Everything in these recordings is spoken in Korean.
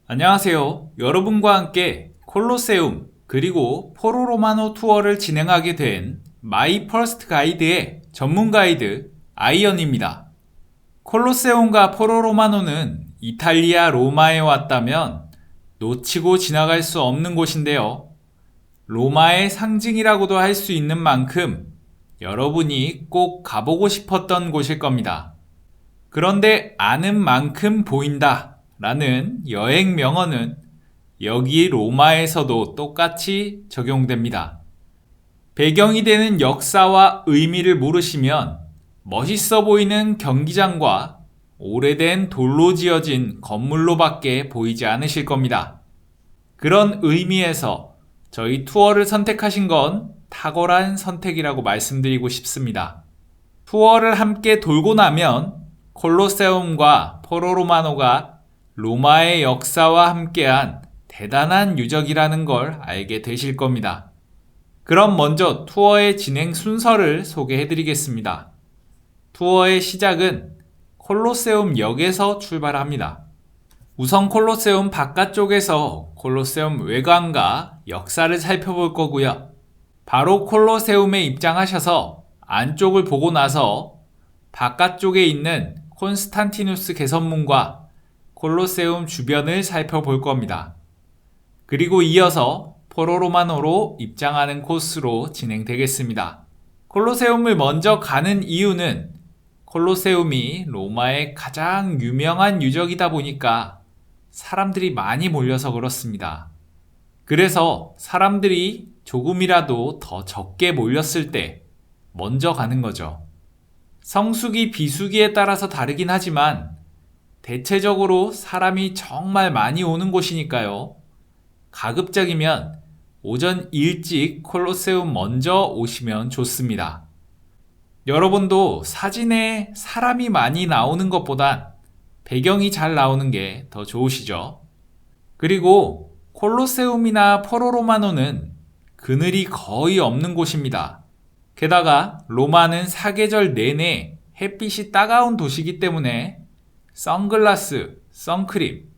안녕하세요. 여러분과 함께 콜로세움 그리고 포로 로마노 투어를 진행하게 된 마이 퍼스트 가이드의 전문 가이드 아이언입니다. 콜로세움과 포로 로마노는 이탈리아 로마에 왔다면 놓치고 지나갈 수 없는 곳인데요. 로마의 상징이라고도 할 수 있는 만큼 여러분이 꼭 가보고 싶었던 곳일 겁니다. 그런데 아는 만큼 보인다 라는 여행 명언은 여기 로마에서도 똑같이 적용됩니다. 배경이 되는 역사와 의미를 모르시면 멋있어 보이는 경기장과 오래된 돌로 지어진 건물로밖에 보이지 않으실 겁니다. 그런 의미에서 저희 투어를 선택하신 건 탁월한 선택이라고 말씀드리고 싶습니다. 투어를 함께 돌고 나면 콜로세움과 포로 로마노가 로마의 역사와 함께한 대단한 유적이라는 걸 알게 되실 겁니다. 그럼 먼저 투어의 진행 순서를 소개해 드리겠습니다. 투어의 시작은 콜로세움 역에서 출발합니다. 우선 콜로세움 바깥쪽에서 콜로세움 외관과 역사를 살펴볼 거고요. 바로 콜로세움에 입장하셔서 안쪽을 보고 나서 바깥쪽에 있는 콘스탄티누스 개선문과 콜로세움 주변을 살펴볼 겁니다. 그리고 이어서 포로 로마노로 입장하는 코스로 진행되겠습니다. 콜로세움을 먼저 가는 이유는 콜로세움이 로마의 가장 유명한 유적이다 보니까 사람들이 많이 몰려서 그렇습니다. 그래서 사람들이 조금이라도 더 적게 몰렸을 때 먼저 가는 거죠. 성수기, 비수기에 따라서 다르긴 하지만 대체적으로 사람이 정말 많이 오는 곳이니까요. 가급적이면 오전 일찍 콜로세움 먼저 오시면 좋습니다. 여러분도 사진에 사람이 많이 나오는 것보단 배경이 잘 나오는 게 더 좋으시죠? 그리고 콜로세움이나 포로 로마노는 그늘이 거의 없는 곳입니다. 게다가 로마는 사계절 내내 햇빛이 따가운 도시이기 때문에 선글라스, 선크림,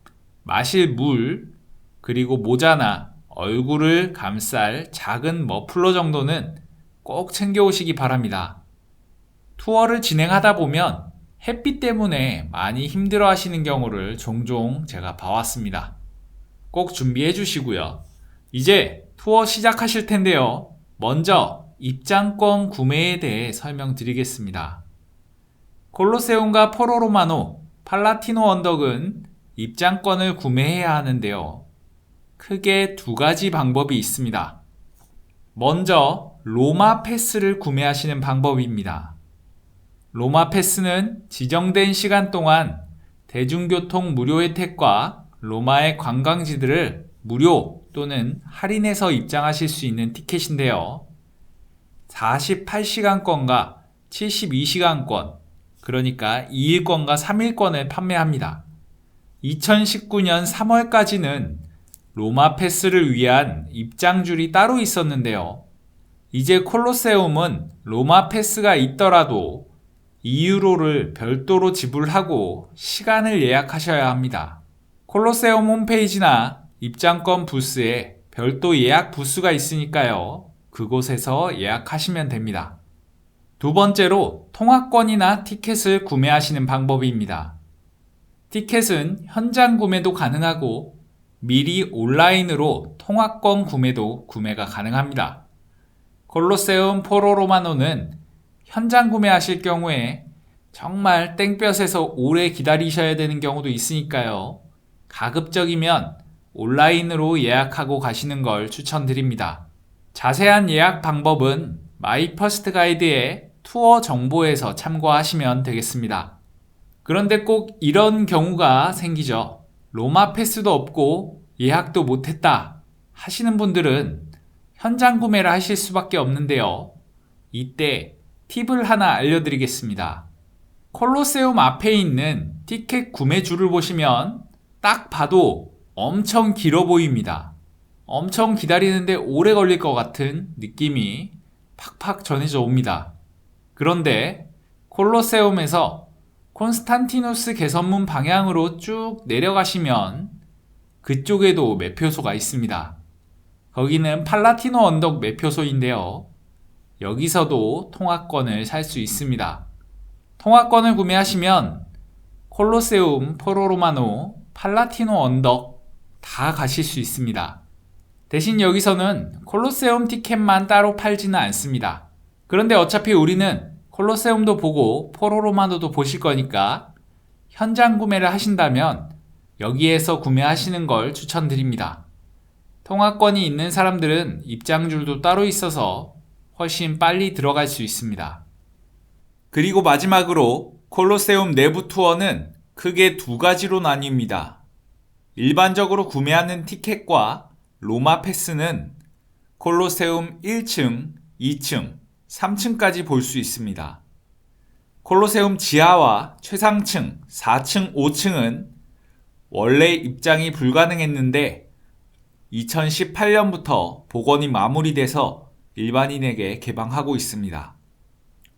마실 물, 그리고 모자나 얼굴을 감쌀 작은 머플러 정도는 꼭 챙겨오시기 바랍니다. 투어를 진행하다 보면 햇빛 때문에 많이 힘들어 하시는 경우를 종종 제가 봐왔습니다. 꼭 준비해 주시고요. 이제 투어 시작하실 텐데요. 먼저 입장권 구매에 대해 설명드리겠습니다. 콜로세움과 포로 로마노, 팔라티노 언덕은 입장권을 구매해야 하는데요. 크게 두 가지 방법이 있습니다. 먼저 로마 패스를 구매하시는 방법입니다. 로마 패스는 지정된 시간 동안 대중교통 무료 혜택과 로마의 관광지들을 무료 또는 할인해서 입장하실 수 있는 티켓인데요. 48시간권과 72시간권, 그러니까 2일권과 3일권을 판매합니다. 2019년 3월까지는 로마 패스를 위한 입장줄이 따로 있었는데요. 이제 콜로세움은 로마 패스가 있더라도 2유로를 별도로 지불하고 시간을 예약하셔야 합니다. 콜로세움 홈페이지나 입장권 부스에 별도 예약 부스가 있으니까요. 그곳에서 예약하시면 됩니다. 두 번째로 통화권이나 티켓을 구매하시는 방법입니다. 티켓은 현장 구매도 가능하고 미리 온라인으로 통화권 구매도 구매가 가능합니다. 콜로세움 포로 로마노는 현장 구매하실 경우에 정말 땡볕에서 오래 기다리셔야 되는 경우도 있으니까요. 가급적이면 온라인으로 예약하고 가시는 걸 추천드립니다. 자세한 예약 방법은 마이 퍼스트 가이드의 투어 정보에서 참고하시면 되겠습니다. 그런데 꼭 이런 경우가 생기죠. 로마 패스도 없고 예약도 못했다 하시는 분들은 현장 구매를 하실 수밖에 없는데요. 이때 팁을 하나 알려드리겠습니다. 콜로세움 앞에 있는 티켓 구매줄을 보시면 딱 봐도 엄청 길어 보입니다. 엄청 기다리는데 오래 걸릴 것 같은 느낌이 팍팍 전해져 옵니다. 그런데 콜로세움에서 콘스탄티누스 개선문 방향으로 쭉 내려가시면 그쪽에도 매표소가 있습니다. 거기는 팔라티노 언덕 매표소인데요. 여기서도 통합권을 살 수 있습니다. 통합권을 구매하시면 콜로세움, 포로로마노, 팔라티노 언덕 다 가실 수 있습니다. 대신 여기서는 콜로세움 티켓만 따로 팔지는 않습니다. 그런데 어차피 우리는 콜로세움도 보고 포로로마노도 보실 거니까 현장 구매를 하신다면 여기에서 구매하시는 걸 추천드립니다. 통합권이 있는 사람들은 입장줄도 따로 있어서 훨씬 빨리 들어갈 수 있습니다. 그리고 마지막으로 콜로세움 내부 투어는 크게 두 가지로 나뉩니다. 일반적으로 구매하는 티켓과 로마 패스는 콜로세움 1층, 2층, 3층까지 볼 수 있습니다. 콜로세움 지하와 최상층 4층, 5층은 원래 입장이 불가능했는데 2018년부터 복원이 마무리돼서 일반인에게 개방하고 있습니다.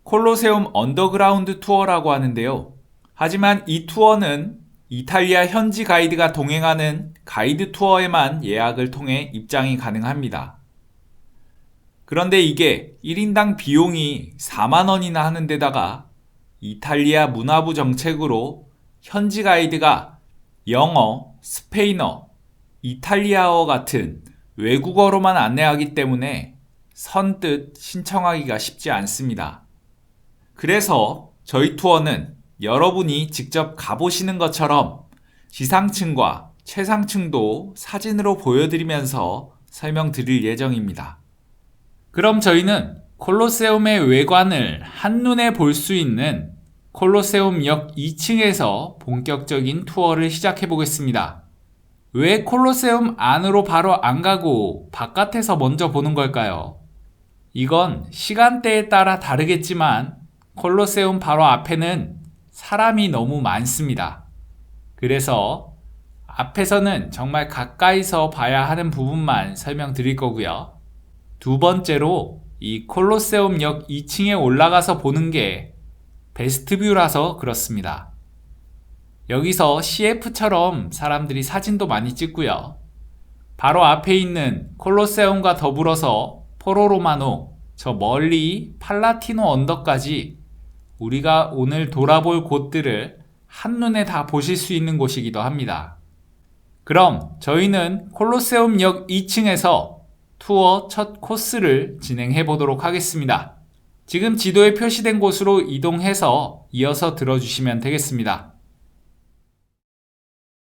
콜로세움 언더그라운드 투어라고 하는데요. 하지만 이 투어는 이탈리아 현지 가이드가 동행하는 가이드 투어에만 예약을 통해 입장이 가능합니다. 그런데 이게 1인당 비용이 4만 원이나 하는 데다가 이탈리아 문화부 정책으로 현지 가이드가 영어, 스페인어, 이탈리아어 같은 외국어로만 안내하기 때문에 선뜻 신청하기가 쉽지 않습니다. 그래서 저희 투어는 여러분이 직접 가보시는 것처럼 지상층과 최상층도 사진으로 보여드리면서 설명드릴 예정입니다. 그럼 저희는 콜로세움의 외관을 한눈에 볼 수 있는 콜로세움역 2층에서 본격적인 투어를 시작해 보겠습니다. 왜 콜로세움 안으로 바로 안 가고 바깥에서 먼저 보는 걸까요? 이건 시간대에 따라 다르겠지만 콜로세움 바로 앞에는 사람이 너무 많습니다. 그래서 앞에서는 정말 가까이서 봐야 하는 부분만 설명드릴 거고요. 두 번째로 이 콜로세움역 2층에 올라가서 보는 게 베스트 뷰라서 그렇습니다. 여기서 CF처럼 사람들이 사진도 많이 찍고요. 바로 앞에 있는 콜로세움과 더불어서 포로로마노, 저 멀리 팔라티노 언덕까지 우리가 오늘 돌아볼 곳들을 한눈에 다 보실 수 있는 곳이기도 합니다. 그럼 저희는 콜로세움역 2층에서 투어 첫 코스를 진행해 보도록 하겠습니다. 지금 지도에 표시된 곳으로 이동해서 이어서 들어주시면 되겠습니다.